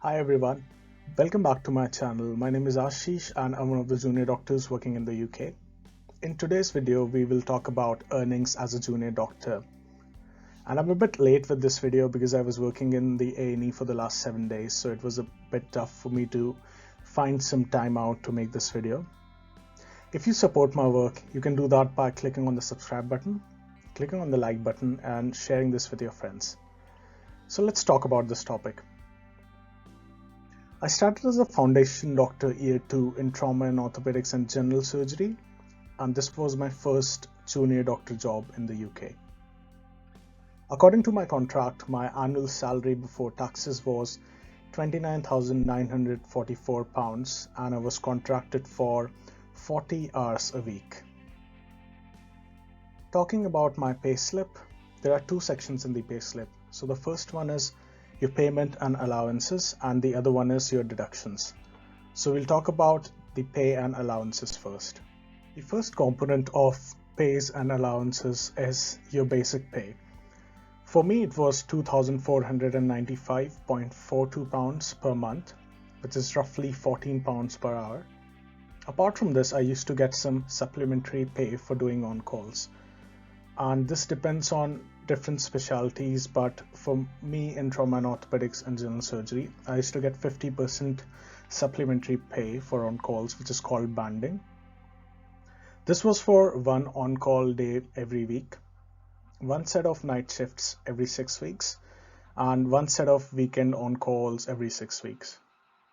Hi everyone, welcome back to my channel. My name is Ashish and I'm one of the junior doctors working in the UK. In today's video, we will talk about earnings as a junior doctor. And I'm a bit late with this video because I was working in the A&E for the last 7 days, so it was a bit tough for me to find some time out to make this video. If you support my work, you can do that by clicking on the subscribe button, clicking on the like button and sharing this with your friends. So let's talk about this topic. I started as a foundation doctor year 2 in trauma and orthopedics and general surgery, and this was my first junior doctor job in the UK. According to my contract, my annual salary before taxes was £29,944 and I was contracted for 40 hours a week. Talking about my payslip, there are two sections in the payslip. So the first one is your payment and allowances, and the other one is your deductions. So we'll talk about the pay and allowances first. The first component of pays and allowances is your basic pay. For me, it was £2,495.42 per month, which is roughly £14 per hour. Apart from this, I used to get some supplementary pay for doing on-calls. And this depends on different specialties, but for me in trauma and orthopedics and general surgery, I used to get 50% supplementary pay for on-calls, which is called banding. This was for one on-call day every week, one set of night shifts every 6 weeks, and one set of weekend on-calls every 6 weeks.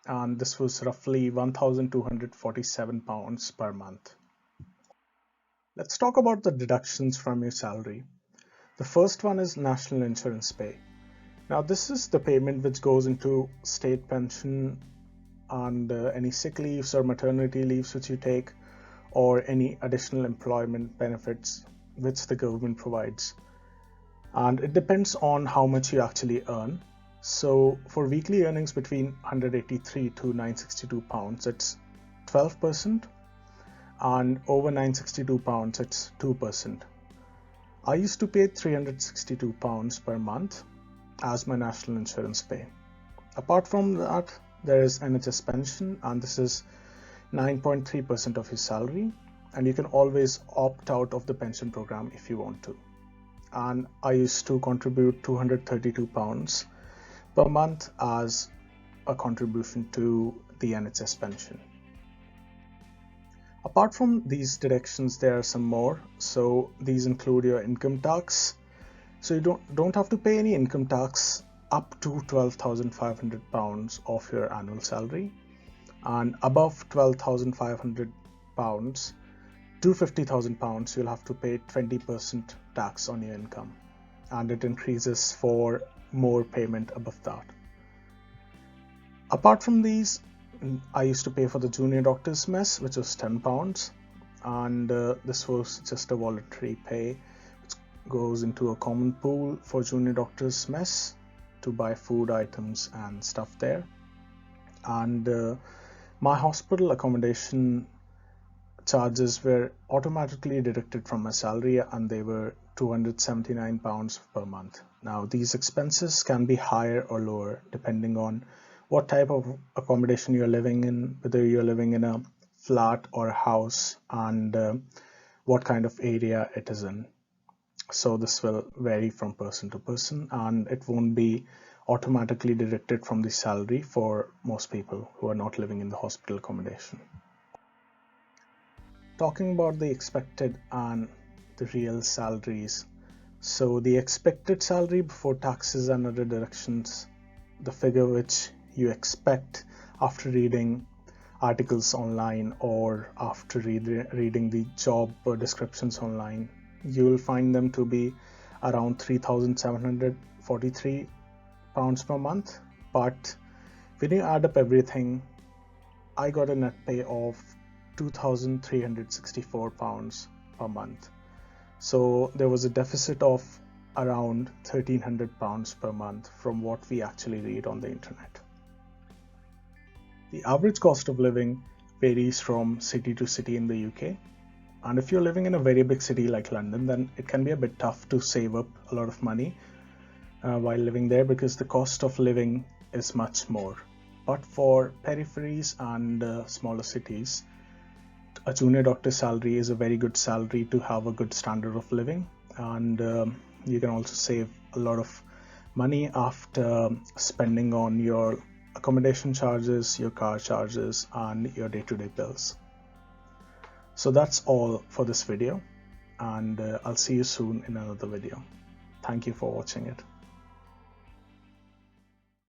And this was roughly £1,247 per month. Let's talk about the deductions from your salary. The first one is national insurance pay. Now this is the payment which goes into state pension and any sick leaves or maternity leaves which you take, or any additional employment benefits which the government provides. And it depends on how much you actually earn. So for weekly earnings between £183 to £962, it's 12%. And over £962, it's 2%. I used to pay £362 per month as my national insurance pay. Apart from that, there is NHS pension, and this is 9.3% of your salary, and you can always opt out of the pension program if you want to. And I used to contribute £232 per month as a contribution to the NHS pension. Apart from these deductions, there are some more. So these include your income tax. So you don't have to pay any income tax up to £12,500 of your annual salary, and above £12,500 to £50,000 you'll have to pay 20% tax on your income, and it increases for more payment above that. Apart from these, I used to pay for the junior doctor's mess, which was £10, and this was just a voluntary pay which goes into a common pool for junior doctor's mess to buy food items and stuff there. And my hospital accommodation charges were automatically deducted from my salary, and they were £279 per month. Now these expenses can be higher or lower depending on what type of accommodation you're living in, whether you're living in a flat or a house, and what kind of area it is in. So this will vary from person to person, and it won't be automatically deducted from the salary for most people who are not living in the hospital accommodation. Talking about the expected and the real salaries. So the expected salary before taxes and other deductions, the figure which you expect after reading articles online or after reading the job descriptions online, you will find them to be around £3,743 per month. But when you add up everything, I got a net pay of £2,364 per month. So there was a deficit of around £1,300 per month from what we actually read on the internet. The average cost of living varies from city to city in the UK, and if you're living in a very big city like London, then it can be a bit tough to save up a lot of money while living there, because the cost of living is much more. But for peripheries and smaller cities, a junior doctor's salary is a very good salary to have a good standard of living, and you can also save a lot of money after spending on your accommodation charges, your car charges, and your day-to-day bills. So that's all for this video, and I'll see you soon in another video. Thank you for watching it.